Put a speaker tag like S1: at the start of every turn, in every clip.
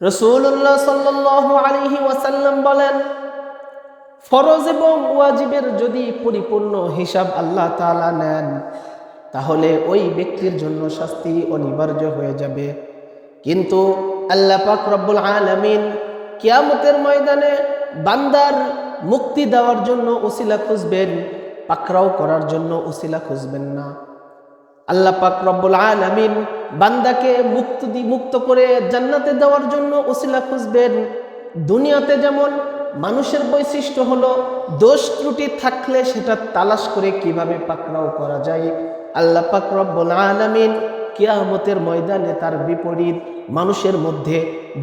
S1: রাসূলুল্লাহ সাল্লাল্লাহু আলাইহি ওয়াসাল্লাম বলেন, ফরজ এবং ওয়াজিবের যদি পরিপূর্ণ হিসাব আল্লাহ তাআলা নেন, তাহলে ওই ব্যক্তির জন্য শাস্তি অনিবার্য হয়ে যাবে। কিন্তু আল্লাহ পাক রব্বুল আলামিন কিয়ামতের ময়দানে বান্দার মুক্তি দেওয়ার জন্য উসিলা খুঁজবেন, পাকড়াও করার জন্য উসিলা খুঁজবেন না। আল্লাহ পাক রব্বুল আলামিন বান্দাকে মুক্ত করে জান্নাতে দেওয়ার জন্য উসিলা খুঁজবেন। দুনিয়াতে যেমন মানুষের বৈশিষ্ট্য হলো দোষ ত্রুটি থাকলে সেটা তালাশ করে কিভাবে পাকড়াও করা যায়, আল্লাহ পাক রব্বুল আলামিন কিয়ামতের ময়দানে তার বিপরীত মানুষের মধ্যে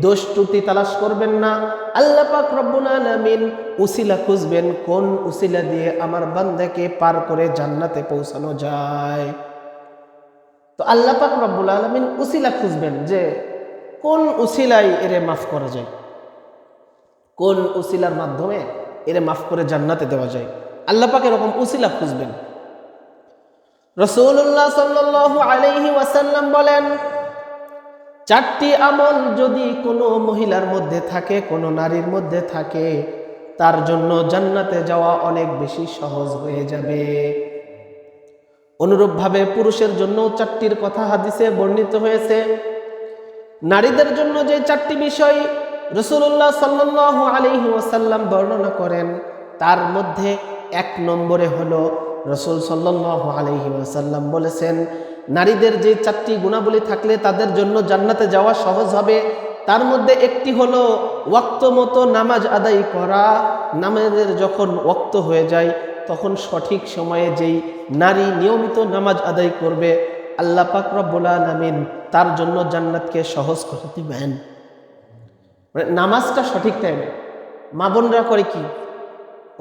S1: দোষ ত্রুটি তালাশ করবেন না। আল্লাহ পাক রব্বুল আলামিন উসিলা খুঁজবেন, কোন উসিলা দিয়ে আমার বান্দাকে পার করে জান্নাতে পৌঁছানো যায়। তো আল্লাহ পাক রব্বুল আলামিন উসিলা খুঁজবেন যে কোন উসিলাই এরে মাফ করা যায়, কোন উসিলার মাধ্যমে এরে মাফ করে জান্নাতে দেওয়া যায়। আল্লাহ পাক এরকম উসিলা খুঁজবেন। রাসূলুল্লাহ সাল্লাল্লাহু আলাইহি ওয়াসাল্লাম বলেন, চারটি আমল যদি কোনো মহিলার মধ্যে থাকে, কোনো নারীর মধ্যে থাকে, তার জন্য জান্নাতে যাওয়া অনেক বেশি সহজ হয়ে যাবে। অনুরূপভাবে পুরুষের জন্য চারটির কথা হাদিসে বর্ণিত হয়েছে। নারীদের জন্য যে চারটি বিষয় রাসূলুল্লাহ সাল্লাল্লাহু আলাইহি ওয়াসাল্লাম বর্ণনা করেন, তার মধ্যে এক নম্বরে হলো রাসূল সাল্লাল্লাহু আলাইহি ওয়াসাল্লাম বলেছেন, নারীদের যে চারটি গুণাবলী থাকলে তাদের জন্য জান্নাতে যাওয়া সহজ হবে, তার মধ্যে একটি হলো ওয়াক্ত মতো নামাজ আদায় করা। নামাজের যখন ওয়াক্ত হয়ে যায় তখন সঠিক সময়ে যেই নারী নিয়মিত নামাজ আদায় করবে, আল্লাহ পাক রব্বুল আলামিন তার জন্য জান্নাতকে সহজ করে দিবেন। নামাজটা সঠিক টাইমে। মা বোনরা করে কি,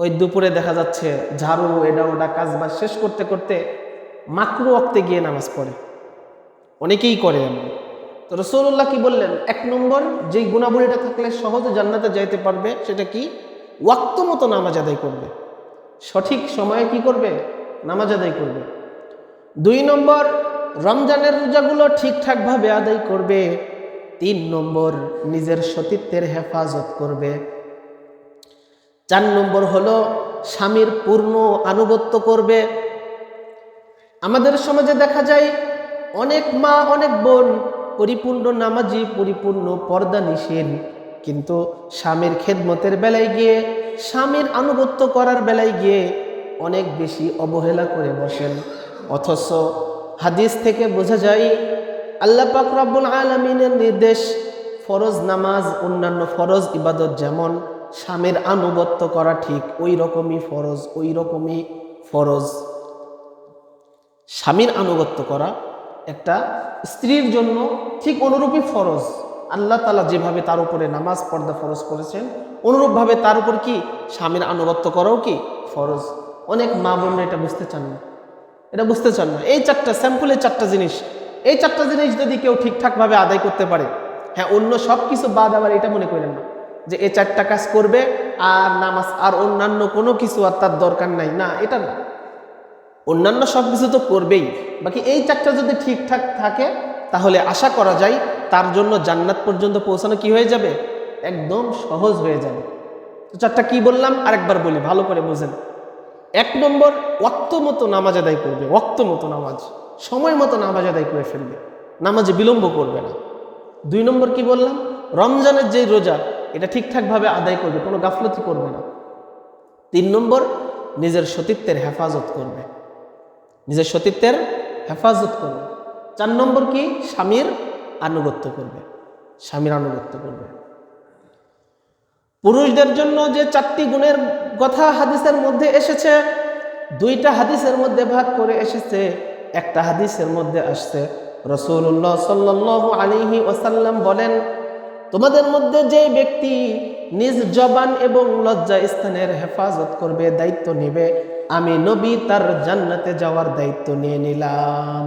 S1: ওই দুপুরে দেখা যাচ্ছে ঝাড়ু এটা ওটা কাজবাজ শেষ করতে করতে মাকরু ওয়াক্তে গিয়ে নামাজ পড়ে, অনেকেই করে এমন। তো রাসূলুল্লাহ কি বললেন, এক নম্বর যেই গুণাবলীটা থাকলে সহজে জান্নাতে যাইতে পারবে সেটা কি, ওয়াক্ত মতো নামাজ আদায় করবে, সঠিক সময়ে কি করবে, নামাজ আদায় করবে। দুই নম্বর, রমজানের রোজাগুলো ঠিকঠাকভাবে আদায় করবে। তিন নম্বর, নিজের সতীত্বের হেফাজত করবে। চার নম্বর হলো স্বামীর পূর্ণ আনুগত্য করবে। আমাদের সমাজে দেখা যায় অনেক মা অনেক বোন পরিপূর্ণ নামাজি, পরিপূর্ণ পর্দানিশীল, কিন্তু স্বামীর খেদমতের বেলায় গিয়ে, স্বামীর আনুগত্য করার বেলায় গিয়ে অনেক বেশি অবহেলা করে বসেন। অথচ হাদিস থেকে বোঝা যায় আল্লাহ পাক রব্বুল আলামিনের নির্দেশ, ফরজ নামাজ অন্যান্য ফরজ ইবাদত যেমন স্বামীর আনুগত্য করা ঠিক ওই রকমই ফরজ, ওই রকমই ফরজ। স্বামীর আনুগত্য করা একটা স্ত্রীর জন্য ঠিক অনুরূপই ফরজ। আল্লাহ তাআলা যেভাবে তার উপরে নামাজ পর্দা ফরজ করেছেন, অনুরূপভাবে তার উপর কি স্বামীর আনুগত্য করাও কি ফরজ। অনেক মা বোনরা এটা বুঝতে চান না, এটা বুঝতে চান না। এই চারটা স্যাম্পলের চারটা জিনিস, এই চারটা জিনিস যদি কেউ ঠিকঠাকভাবে আদায় করতে পারে, হ্যাঁ অন্য সব কিছু বাদ, আবার এটা মনে করেন না যে এই চারটা কাজ করবে আর নামাজ আর অন্যান্য কোনো কিছু আর তার দরকার নাই, না এটা না। অন্যান্য সব কিছু তো করবেই, বাকি এই চারটা যদি ঠিকঠাক থাকে তাহলে আশা করা যায় তার জন্য জান্নাত পর্যন্ত পৌঁছানো কি হয়ে যাবে, একদম সহজ হয়ে যাবে। তো চারটা কি বললাম আরেকবার বলি, ভালো করে বোঝেন। এক নম্বর, ওয়াক্ত মতো নামাজ আদায় করবে, ওয়াক্ত মতো নামাজ, সময় মতো নামাজ আদায় করে ফেলবে, নামাজে বিলম্ব করবে না। দুই নম্বর কি বললাম, রমজানের যে রোজা এটা ঠিকঠাকভাবে আদায় করবে, কোনো গাফলতি করবে না। তিন নম্বর, নিজের সতীত্বের হেফাজত করবে, নিজের সতীত্বের হেফাজত করবে। চার নম্বর কি, স্বামীর আনুগত্য করবে, স্বামীর আনুগত্য করবে। পুরুষদের জন্য যে চারটি গুণের কথা হাদিসের মধ্যে এসেছে, দুইটা হাদিসের মধ্যে ভাগ করে এসেছে। একটা হাদিসের মধ্যে আসছে রাসূলুল্লাহ সাল্লাল্লাহু আলাইহি ওয়াসাল্লাম বলেন, তোমাদের মধ্যে যে ব্যক্তি নিজ জবান এবং লজ্জা স্থানের হেফাজত করবে, দায়িত্ব নেবে, আমি নবী তার জান্নাতে যাওয়ার দায়িত্ব নিয়ে নিলাম।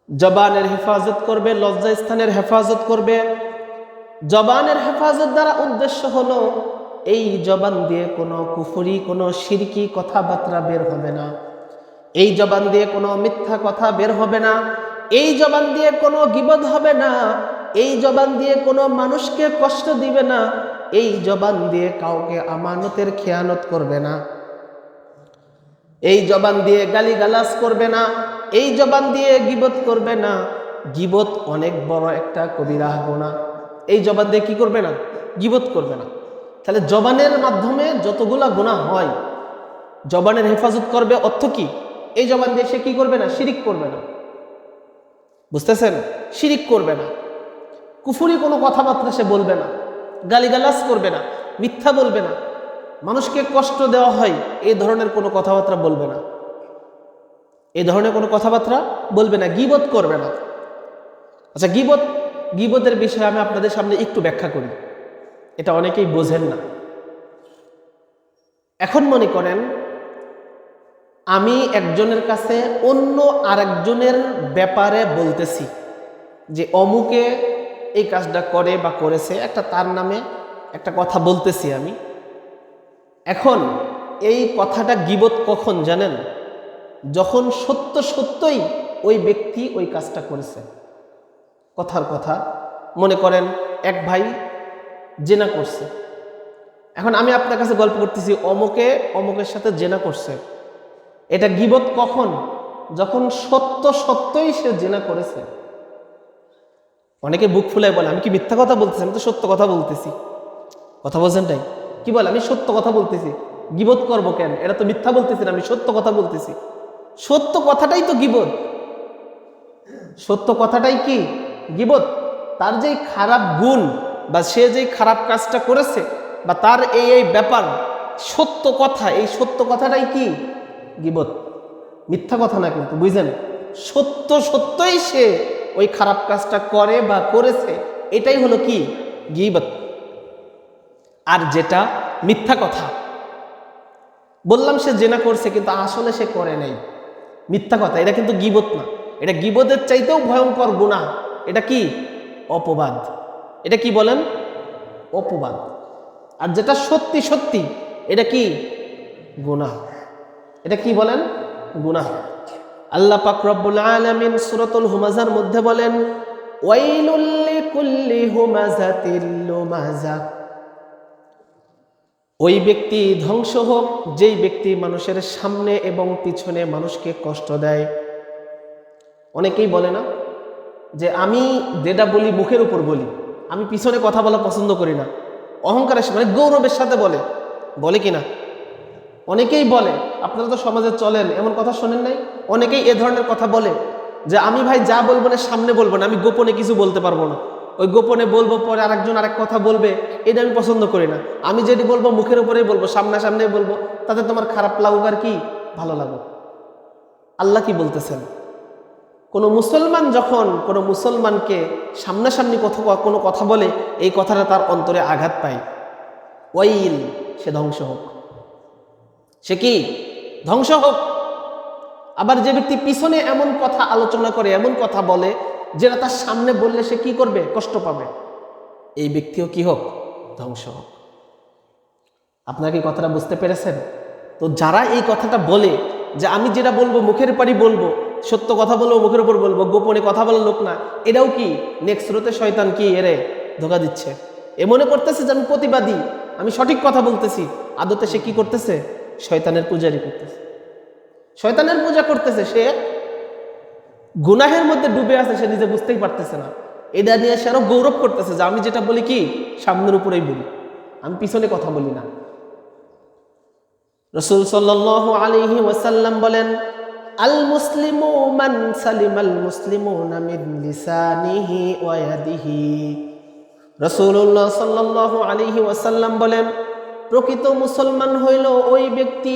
S1: জবানের হেফাজত করবে, লজ্জা স্থানের হেফাজত করবে। জবানের হেফাজত দ্বারা উদ্দেশ্য হলো এই জবান দিয়ে কোনো কুফরি, কোনো শিরকি কথাবার্তা বের হবে না, এই জবান দিয়ে কোনো মিথ্যা কথা বের হবে না, এই জবান দিয়ে কোনো গীবত হবে না, এই জবান দিয়ে কোনো মানুষকে কষ্ট দিবে না, এই জবান দিয়ে কাউকে আমানতের খেয়ানত করবে না, এই জবান দিয়ে গালিগালাজ করবে না, এই জবান দিয়ে গীবত করবে না। গীবত অনেক বড় একটা কবিরা গুনাহ। এই জবান দিয়ে কি করবে না? গীবত করবে না। তাহলে জবানের মাধ্যমে যতগুলা গুনাহ হয়, জবানের হেফাজত করবে অর্থ কি? এই জবান দিয়ে সে কি করবে না? শিরিক করবে না। বুঝতেছেন? শিরিক করবে না, কুফরি কোনো কথাবার্তা সে বলবে না, গালিগালাজ করবে না, মিথ্যা বলবে না, মানুষকে কষ্ট দেওয়া হয় এই ধরনের কোনো কথাবার্তা বলবে না, এই ধরনের কোনো কথাবার্তা বলবে না, গীবত করবে না। আচ্ছা, গীবতের বিষয়ে আমি আপনাদের সামনে একটু ব্যাখ্যা করি, এটা অনেকেই বোঝেন না। এখন মনে করেন আমি একজনের কাছে অন্য আরেকজনের ব্যাপারে বলতেছি যে অমুকে এই কাজটা করে বা করেছে, একটা তার নামে একটা কথা বলতেছি আমি। এখন এই কথাটা গীবত কখন জানেন? যখন সত্য সত্যই ওই ব্যক্তি ওই কাজটা করেছে। কথার কথা, মনে করেন এক ভাই জেনা করছে, এখন আমি আপনার কাছে গল্প করতেছি অমুকের সাথে জেনা করছে। এটা গীবত কখন? যখন সত্য সত্যই সে জেনা করেছে। অনেকে বুক ফুলায় বলে আমি কি মিথ্যা কথা বলতেছি? আমি তো সত্য কথা বলতেছি। কথা বলছেন তাই? কি বলে? আমি সত্য কথা বলতেছি, গীবত করব কেন? এটা তো মিথ্যা বলতেছি না, আমি সত্য কথা বলতেছি। সত্য কথাটাই তো গীবত। সত্য কথাটাই কি? গীবত। তার যেই খারাপ গুণ বা সে যেই খারাপ কাজটা করেছে বা তার এই ব্যাপার, সত্য কথা, এই সত্য কথাটাই কি? গীবত। মিথ্যা কথা না কিন্তু, বুঝলেন? সত্য সত্যই সে ওই খারাপ কাজটা করে বা করেছে, এটাই হলো কি? গীবত। আর যেটা মিথ্যা কথা, বললাম সে জেনা করছে কিন্তু আসলে সে করে নাই, মিথ্যা কথা, এটা কিন্তু গীবত না। এটা গীবতের চাইতেও ভয়ঙ্কর গুনাহ। এটা কি? অপবাদ। এটা কি বলেন? অপবাদ। আর যেটা সত্যি সত্যি, এটা কি? গুনাহ। এটা কি বলেন? গুনাহ। আল্লাহ পাক রব্বুল আলামিন সূরাতুল হুমাযার মধ্যে বলেন, ওয়াইলুল লিকুল্লি হুমাযাতিল লুমাযা। ওই ব্যক্তি ধ্বংস হোক যেই ব্যক্তি মানুষের সামনে এবং পিছনে মানুষকে কষ্ট দেয়। অনেকেই বলে না যে আমি যেটা বলি মুখের উপর বলি, আমি পিছনে কথা বলা পছন্দ করি না। অহংকারের মানে গৌরবের সাথে বলে, বলে কিনা? অনেকেই বলে, আপনারা তো সমাজে চলেন, এমন কথা শোনেন নাই? অনেকেই এ ধরনের কথা বলে যে আমি ভাই যা বলবো না সামনে বলবো না, আমি গোপনে কিছু বলতে পারবো না, ওই গোপনে বলবো, পরে আরেকজন আরেক কথা বলবে, এটা আমি পছন্দ করি না। আমি যেটি বলবো মুখের উপরেই বলবো, সামনাসামনি বলবো, তাতে তোমার খারাপ লাগুক আর কি ভালো লাগুক। আল্লাহ কি বলতেছেন? কোনো মুসলমান যখন কোনো মুসলমানকে সামনাসামনি কোনো কথা বলে, এই কথাটা তার অন্তরে আঘাত পায়, ওয়াইল, সে ধ্বংস হোক। সে কি? ধ্বংস হোক। আবার যে ব্যক্তি পিছনে এমন কথা আলোচনা করে, এমন কথা বলে যেটা তার সামনে বললে সে কি করবে? কষ্ট পাবে। এই ব্যক্তিও কি হোক? ধ্বংস হোক। আপনারা কি কথাটা বুঝতে পেরেছেন? তো যারা এই কথাটা বলে যে আমি যেটা বলবো মুখের পাড়ি বলবো, সত্য কথা বলবো মুখের উপর বলবো, গোপনে কথা বলার লোক না, এটাও কি? নেক্সট স্রোতে শয়তান কি এরে ধোঁকা দিচ্ছে। এ মনে করতেছে যে আমি প্রতিবাদী, আমি সঠিক কথা বলতেছি, আদতে সে কি করতেছে? শয়তানের পূজারি করতেছে, শয়তানের পূজা করতেছে। সে গুনাহের মধ্যে ডুবে আছে, সে নিজে বুঝতেই পারতেছে না। এটা নিয়ে সে আরো গৌরব করতেছে যে আমি যেটা বলি কি সামনের উপরেই বলি, আমি পিছনে কথা বলি না। রাসূল সাল্লাল্লাহু আলাইহি ওয়াসাল্লাম বলেন, আল মুসলিমু মান সালিমাল মুসলিমুনা মিন লিসানিহি ওয়া ইয়াদিহি। রাসূলুল্লাহ সাল্লাল্লাহু আলাইহি ওয়াসাল্লাম বলেন, প্রকৃত মুসলমান হইল ওই ব্যক্তি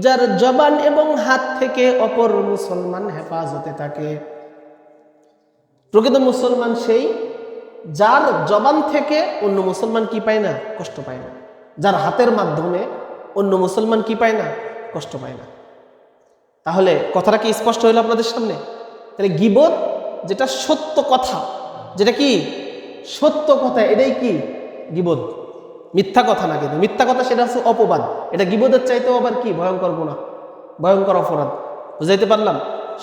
S1: যার জবান এবং হাত থেকে অপর মুসলমান হেফাজতে থাকে। প্রকৃত মুসলমান সেই যার জবান থেকে অন্য মুসলমান কি পায় না? কষ্ট পায় না। যার হাতের মাধ্যমে অন্য মুসলমান কি পায় না? কষ্ট পায় না। তাহলে কথাটা কি স্পষ্ট হইল আপনাদের সামনে? তাহলে গীবত যেটা সত্য কথা, যেটা কি সত্য কথা, এটাই কি গীবত, মিথ্যা কথা না। কিন্তু মিথ্যা কথা সেটা হচ্ছে অপবাদ। এটা গীবতের চাইতেও আবার কি ভয়ঙ্কর গুনাহ, ভয়ঙ্কর অপরাধ। বুঝাইতে পারলাম?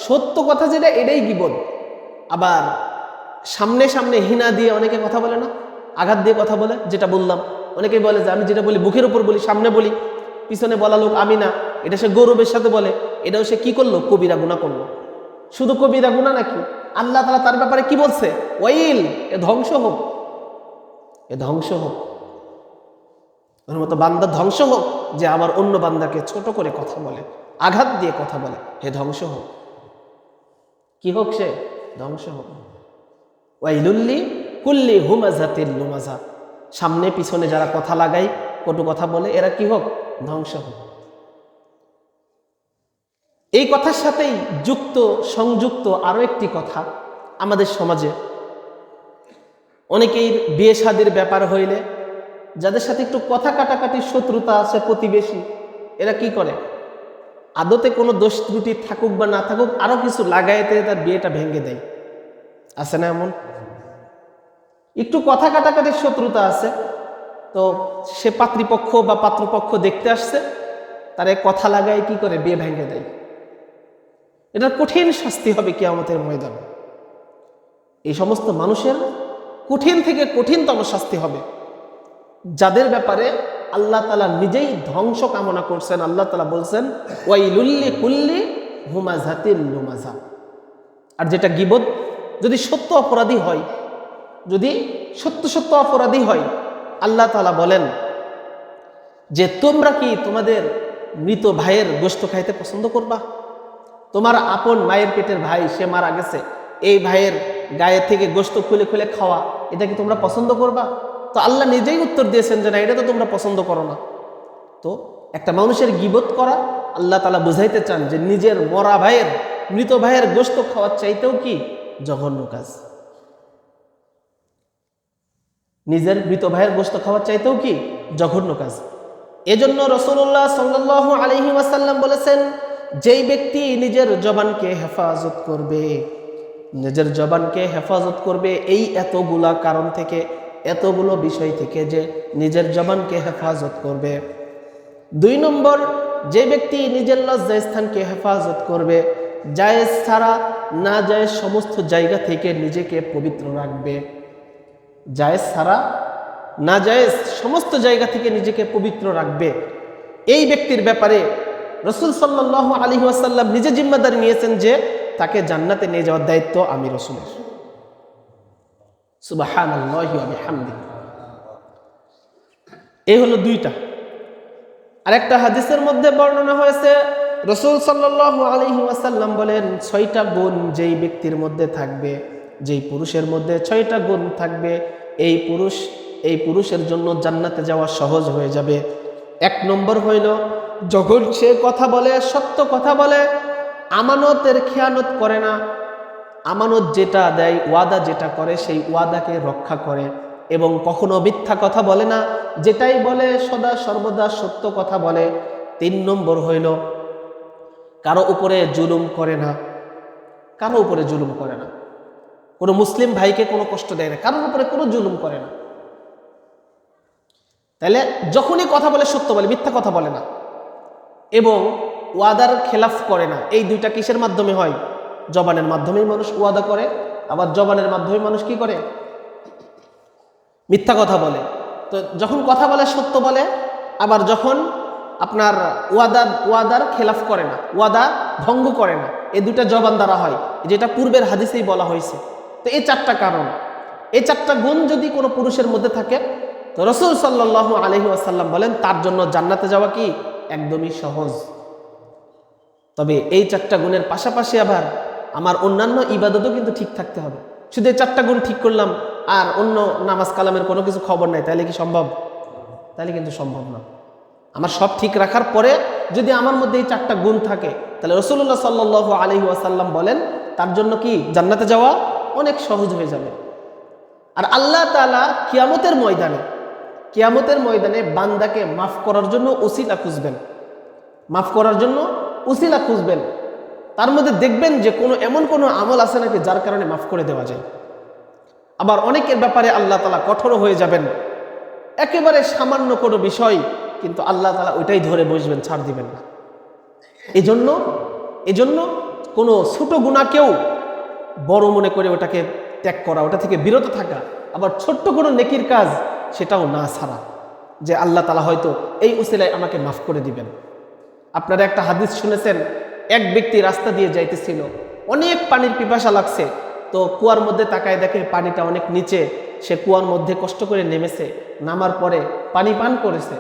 S1: সত্য কথা যেটা, এটাই গীবত। আবার সামনে সামনে হিনা দিয়ে অনেকে কথা বলে না, আঘাত দিয়ে কথা বলে, যেটা বললাম। অনেকেই বলে যে আমি যেটা বলি মুখের উপর বলি, সামনে বলি, পিছনে বলা লোক আমি না। এটা সে গৌরবের সাথে বলে, এটাও সে কি করলো? কবিরা গুনাহ করলো। শুধু কবিরা গুনাহ নাকি, আল্লাহ তাআলা তার ব্যাপারে কি বলছে? ওয়াইল, এ ধ্বংস হোক, এ ধ্বংস হোক। ওর মতো বান্দা ধ্বংস হোক যে আমার অন্য বান্দাকে ছোট করে কথা বলে, আঘাত দিয়ে কথা বলে, হে ধ্বংস হোক। কি হোক সে? ধ্বংস হোক। ওয়াইলুল্লি কুল্লি হুমাজাতিল লুমাজা, সামনে পিছনে যারা কথা লাগায়, কটু কথা বলে, এরা কি হোক? ধ্বংস হোক। এই কথার সাথেই সংযুক্ত আরো একটি কথা, আমাদের সমাজে অনেকেই বিয়ে শাদীর ব্যাপার হইলে যাদের সাথে একটু কথা কাটাকাটির শত্রুতা আছে, প্রতিবেশী, এরা কি করে? আদতে কোনো দোষ ত্রুটি থাকুক বা না থাকুক, আরো কিছু লাগাইতে তার বিয়েটা ভেঙে দেয়। আছে না এমন? একটু কথা কাটাকাটির শত্রুতা আছে, তো সে পাত্রীপক্ষ বা পাত্রপক্ষ দেখতে আসছে, তারে কথা লাগায় কি করে? বিয়ে ভেঙে দেয়। এটার কঠিন শাস্তি হবে কিয়ামতের ময়দানে। এই সমস্ত মানুষের কঠিন থেকে কঠিনতম শাস্তি হবে, যাদের ব্যাপারে আল্লাহ তাআলা নিজেই ধ্বংস কামনা করছেন। আল্লাহ তাআলা বলছেন ওয়াইলুল্লি কুল্লি হুমাজাতিল লুমাজা। আর যেটা গীবত, যদি সত্য অপরাধী হয়, যদি সত্য অপরাধী হয়, আল্লাহ তাআলা বলেন যে তোমরা কি তোমাদের মৃত ভাইয়ের গোশত খাইতে পছন্দ করবা? তোমার আপন মায়ের পেটের ভাই, সে মারা গেছে, এই ভাইয়ের গায়ে থেকে গোশত খুলে খুলে খাওয়া, এটা কি তোমরা পছন্দ করবা? তো আল্লাহ নিজেই উত্তর দিয়েছেন যে না, এটা তো তোমরা পছন্দ করো না। তো একটা মানুষের গীবত করা, আল্লাহ তাআলা বুঝাইতে চান যে নিজের মরা ভাইয়ের, মৃত ভাইয়ের গোশত খাওয়ার চাইতেও কি জঘন্য কাজ। নিজের মৃত ভাইয়ের গোশত খাওয়ার চাইতেও কি জঘন্য কাজ। এজন্য রাসূলুল্লাহ সাল্লাল্লাহু আলাইহি ওয়াসাল্লাম বলেছেন, যেই ব্যক্তি নিজের জবানকে হেফাজত করবে, নিজের জবানকে হেফাজত করবে এই এতগুলা কারণ থেকে, এতগুলো বিষয় থেকে, যে নিজের জবানকে হেফাজত করবে। 2 নম্বর, যে ব্যক্তি নিজের লজ্জাস্থানকে হেফাজত করবে, জায়েজ ছাড়া না জায়েজ সমস্ত জায়গা থেকে নিজেকে পবিত্র রাখবে। জায়েজ ছাড়া না জায়েজ সমস্ত জায়গা থেকে নিজেকে পবিত্র রাখবে। এই ব্যক্তির ব্যাপারে রাসূল সাল্লাল্লাহু আলাইহি ওয়াসাল্লাম নিজে জিম্মাদারি নিয়েছেন যে তাকে জান্নাতে নিয়ে যাওয়ার দায়িত্ব আমি রাসূলের। সুবহানাল্লাহি ওয়া বিহামদিহি। এই হলো 2টা। আরেকটা হাদিসের মধ্যে বর্ণনা হয়েছে, রাসূল সাল্লাল্লাহু আলাইহি ওয়াসাল্লাম বলেন 6টা গুণ যেই ব্যক্তির মধ্যে থাকবে, যেই পুরুষের মধ্যে 6টা গুণ থাকবে, এই পুরুষের জন্য জান্নাতে যাওয়া সহজ হয়ে যাবে। 1 নম্বর হইল, যখন সে কথা বলে সত্য কথা বলে, আমানতের খেয়ানত করে না, আমানত যেটা দেয়, ওয়াদা যেটা করে, সেই ওয়াদাকে রক্ষা করে, এবং কখনো মিথ্যা কথা বলে না, যেটাই বলে সদা সর্বদা সত্য কথা বলে। 3 নম্বর হইল, কারো উপরে জুলুম করে না, কারো উপরে জুলুম করে না, কোনো মুসলিম ভাইকে কোনো কষ্ট দেয় না, কারোর উপরে কোনো জুলুম করে না। তাহলে যখনই কথা বলে সত্য বলে, মিথ্যা কথা বলে না, এবং ওয়াদার খেলাফ করে না। এই 2টা কিসের মাধ্যমে হয়? জবানের মাধ্যমেই মানুষ ওয়াদা করে, আবার জবানের মাধ্যমে মানুষ কি করে? মিথ্যা কথা বলে। তো যখন কথা বলে সত্য বলে, আবার যখন আপনার ওয়াদার খেলাফ করে না, ওয়াদা ভঙ্গ করে না, এই 2টা জবান দ্বারা হয়, যেটা পূর্বের হাদিসেই বলা হয়েছে। তো এই 4টা কারণ, এই 4টা গুণ যদি কোনো পুরুষের মধ্যে থাকে, তো রাসূল সাল্লাল্লাহু আলাইহি ওয়াসাল্লাম বলেন তার জন্য জান্নাতে যাওয়া কি একদমই সহজ। তবে এই 4টা গুণের পাশাপাশি আবার আমার অন্যান্য ইবাদতও কিন্তু ঠিক থাকতে হবে। শুধু এই 4টা গুণ ঠিক করলাম আর অন্য নামাজ কালামের কোনো কিছু খবর নাই, তাহলে কি সম্ভব? তাহলে কিন্তু সম্ভব না। আমার সব ঠিক রাখার পরে যদি আমার মধ্যে এই 4টা গুণ থাকে, তাহলে রাসূলুল্লাহ সাল্লাল্লাহু আলাইহি ওয়াসাল্লাম বলেন তার জন্য কি জান্নাতে যাওয়া অনেক সহজ হয়ে যাবে। আর আল্লাহ তাআলা কিয়ামতের ময়দানে বান্দাকে মাফ করার জন্য উসিলা খুঁজবেন, মাফ করার জন্য উসিলা খুঁজবেন। তার মধ্যে দেখবেন যে এমন কোনো আমল আছে নাকি যার কারণে মাফ করে দেওয়া যায়। আবার অনেকের ব্যাপারে আল্লাহ তাআলা কঠোর হয়ে যাবেন, একেবারে সামান্য কোনো বিষয়, কিন্তু আল্লাহ তাআলা ওইটাই ধরে বসবেন, ছাড় দিবেন না। এজন্য কোনো ছোট গুনাহকেও বড় মনে করে ওটাকে ত্যাগ করা, ওটা থেকে বিরত থাকা, আবার ছোট্ট কোনো নেকির কাজ সেটাও না ছাড়া, যে আল্লাহ তাআলা হয়তো এই উসিলায় আমাকে মাফ করে দিবেন। আপনারা একটা হাদিস শুনেছেন, এক ব্যক্তি রাস্তা দিয়ে যাইতেছিল, অনেক পানির পিপাসা লাগছে, তো কুয়ার মধ্যে তাকায় দেখে পানিটা অনেক নিচে, সে কুয়ার মধ্যে কষ্ট করে নেমেছে, নামার পরে পানি পান করেছে।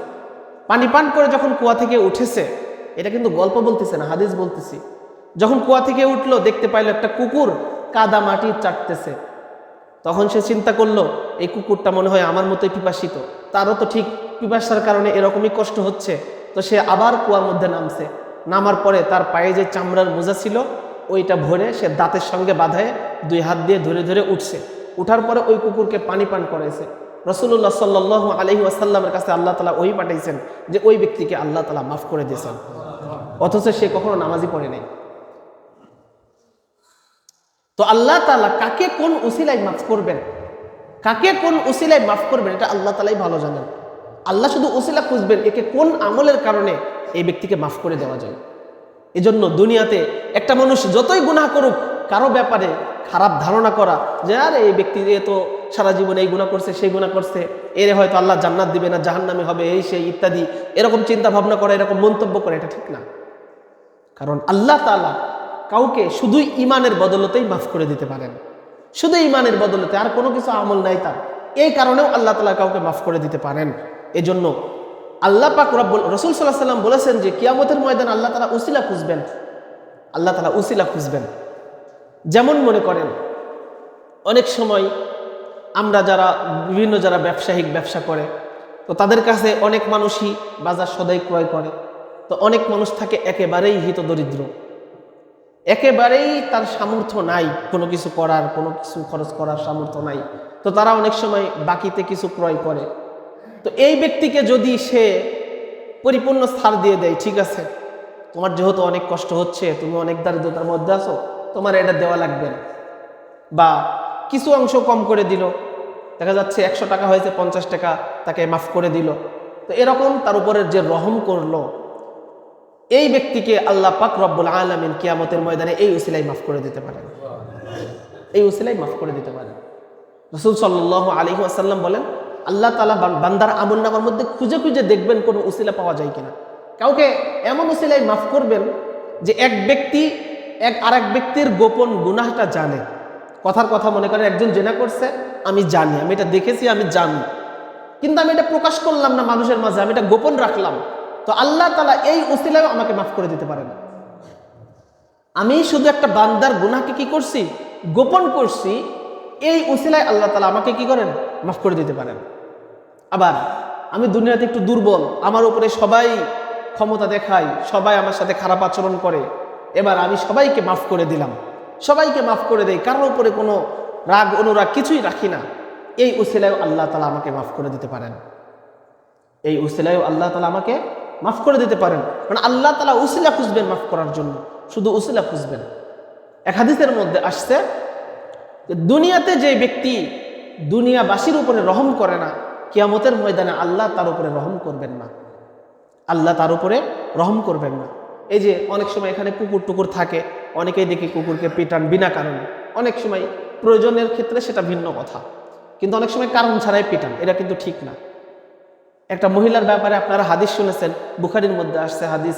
S1: পানি পান করে যখন কুয়া থেকে উঠেছে, এটা কিন্তু গল্প বলতেছে না, হাদিস বলতেছি, যখন কুয়া থেকে উঠলো দেখতে পাইলো একটা কুকুর কাদা মাটি চাটতেছে। তখন সে চিন্তা করলো এই কুকুরটা মনে হয় আমার মতোই পিপাসিত, তারও তো ঠিক পিপাসার কারণে এরকমই কষ্ট হচ্ছে। তো সে আবার কুয়ার মধ্যে নামছে, নামার পরে তার পায়ে যে চামড়ার মোজা ছিল ওইটা ভরে সে দাঁতের সঙ্গে বাঁধায় 2 হাত দিয়ে ধরে ধরে উঠছে। উঠার পরে ওই কুকুরকে পানি পান করেছে। রাসূলুল্লাহ সাল্লাল্লাহু আলাইহি ওয়াসাল্লামের কাছে আল্লাহ তাআলা ওই পাঠাইছেন যে ওই ব্যক্তিকে আল্লাহ তাআলা মাফ করে দিয়েছেন, অথচ সে কখনো নামাজই পড়ে নাই। তো আল্লাহ তাআলা কাকে কোন উসিলায় মাফ করবেন, কাকে কোন উসিলায় মাফ করবেন, এটা আল্লাহ তাআলাই ভালো জানেন। আল্লাহ শুধু উসিলা খুঁজবেন একে কোন আমলের কারণে এই ব্যক্তিকে মাফ করে দেওয়া যায়। এজন্য দুনিয়াতে একটা মানুষ যতই গুনাহ করুক, কারো ব্যাপারে খারাপ ধারণা করা যে আর এই ব্যক্তি তো সারা জীবন এই গুনাহ করছে সেই গুনাহ করছে, এরে হয়তো আল্লাহ জান্নাত দিবে না, জাহান্নামে হবে, এই সেই ইত্যাদি, এরকম চিন্তা ভাবনা করা, এরকম মন্তব্য করে, এটা ঠিক না। কারণ আল্লাহ তাআলা কাউকে শুধুই ইমানের বদলতেই মাফ করে দিতে পারেন, শুধু ইমানের বদলতে, আর কোনো কিছু আমল নাই তার, এই কারণেও আল্লাহ তাআলা কাউকে মাফ করে দিতে পারেন। এজন্য আল্লাহ পাক রাব্বুল রাসূল সাল্লাল্লাহু আলাইহি ওয়াসাল্লাম বলেছেন যে কিয়ামতের ময়দানে আল্লাহ তাআলা উসিলা খুঁজবেন, আল্লাহ তাআলা উসিলা খুঁজবেন। যেমন মনে করেন অনেক সময় আমরা যারা ব্যবসায়িক ব্যবসা করে, তো তাদের কাছে অনেক মানুষই বাজার সদাই ক্রয় করে, তো অনেক মানুষ থাকে একেবারেই হিতদরিদ্র, একেবারেই তার সামর্থ্য নাই কোনো কিছু করার, কোনো কিছু খরচ করার সামর্থ্য নাই, তো তারা অনেক সময় বাকিতে কিছু ক্রয় করে। তো এই ব্যক্তিকে যদি সে পরিপূর্ণ ছাড় দিয়ে দেয়, ঠিক আছে তোমার যেহেতু অনেক কষ্ট হচ্ছে, তুমি অনেক দারিদ্রতার মধ্যে আছো, তোমার এটা দেওয়া লাগবে না, বা কিছু অংশ কম করে দিল, দেখা যাচ্ছে 100 টাকা হয়েছে 50 টাকা তাকে মাফ করে দিল, তো এরকম তার উপরে যে রহম করলো, এই ব্যক্তিকে আল্লাহ পাক রব্বুল আলামিন কিয়ামতের ময়দানে এই উসিলায় মাফ করে দিতে পারেন, এই উসিলায় মাফ করে দিতে পারেন। রাসূল সাল্লাল্লাহু আলাইহি ওয়াসাল্লাম বলেন আল্লাহ তাআলা বান্দার আমলনামার মধ্যে খুঁজে খুঁজে দেখবেন কোন উসিলা পাওয়া যায় কিনা, কাউকে এমন উসিলায় মাফ করবেন যে এক ব্যক্তি আরেক ব্যক্তির গোপন গুনাহটা জানে। কথার কথা মনে করেন একজন জেনা করছে, আমি জানি, আমি এটা দেখেছি, আমি জানি, কিন্তু আমি এটা প্রকাশ করলাম না মানুষের মাঝে, আমি এটা গোপন রাখলাম, তো আল্লাহ তাআলা এই উসিলায় আমাকে মাফ করে দিতে পারেন। আমি শুধু একটা বান্দার গুনাহকে কি করছি, গোপন করছি, এই উসিলায় আল্লাহ তাআলা আমাকে কি করেন, মাফ করে দিতে পারেন। আবার আমি দুনিয়াতে একটু দুর্বল, আমার উপরে সবাই ক্ষমতা দেখায়, সবাই আমার সাথে খারাপ আচরণ করে, এবার আমি সবাইকে মাফ করে দিলাম, সবাইকে মাফ করে দেই, কারোর উপরে কোনো রাগ অনুরাগ কিছুই রাখি না, এই উসিলায় আল্লাহ তাআলা আমাকে মাফ করে দিতে পারেন, এই উসিলায় আল্লাহ তাআলা আমাকে মাফ করে দিতে পারেন। কারণ আল্লাহ তাআলা উসিলা খুঁজবেন মাফ করার জন্য, শুধু উসিলা খুঁজবেন। এক হাদিসের মধ্যে আসছে যে দুনিয়াতে যে ব্যক্তি দুনিয়াবাসীর উপরে রহম করে না, কিয়ামতের ময়দানে আল্লাহ তার উপরে রহম করবেন না, আল্লাহ তার উপরে রহম করবেন না। এই যে অনেক সময় এখানে কুকুর টুকুর থাকে, অনেকেই দেখি কুকুরকে পিটান বিনা কারণে, অনেক সময় প্রয়োজনের ক্ষেত্রে সেটা ভিন্ন কথা, কিন্তু অনেক সময় কারণ ছাড়াই পিটান, এটা কিন্তু ঠিক না। একটা মহিলার ব্যাপারে আপনারা হাদিস শুনেছেন, বুখারীর মধ্যে আসছে হাদিস,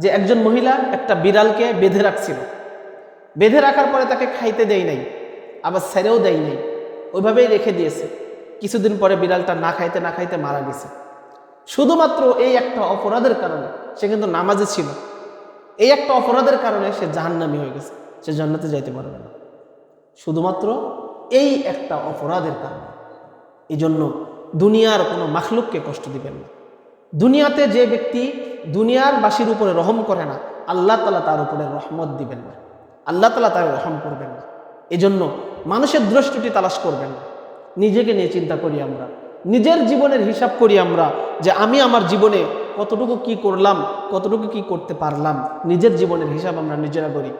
S1: যে একজন মহিলা একটা বিড়ালকে বেঁধে রাখছিল, বেঁধে রাখার পরে তাকে খাইতে দেয় নাই, আবার ছেড়েও দেয় নাই, ওইভাবেই রেখে দিয়েছে। কিছুদিন পরে বিড়ালটা না খাইতে মারা গেছে। শুধুমাত্র এই একটা অপরাধের কারণে, সে কিন্তু নামাজে ছিল, এই একটা অপরাধের কারণে সে জাহান্নামী হয়ে গেছে, সে জান্নাতে যাইতে পারবে না, শুধুমাত্র এই একটা অপরাধের কারণে। এই জন্য দুনিয়ার কোনো মাখলুককে কষ্ট দিবেন না। দুনিয়াতে যে ব্যক্তি দুনিয়ার বাসীর উপরে রহম করে না, আল্লাহ তাআলা তার উপরে রহমত দিবেন না, আল্লাহ তাআলা তার রহম করবেন না। এই জন্য মানুষের দ্রষ্টটি তালাশ করবেন না, নিজেকে নিয়ে চিন্তা করি আমরা, নিজের জীবনের হিসাব করি আমরা, যে আমি আমার জীবনে কতটুকু কি করলাম, কতটুকু কি করতে পারলাম, নিজের জীবনের হিসাব আমরা নিজেরা করি।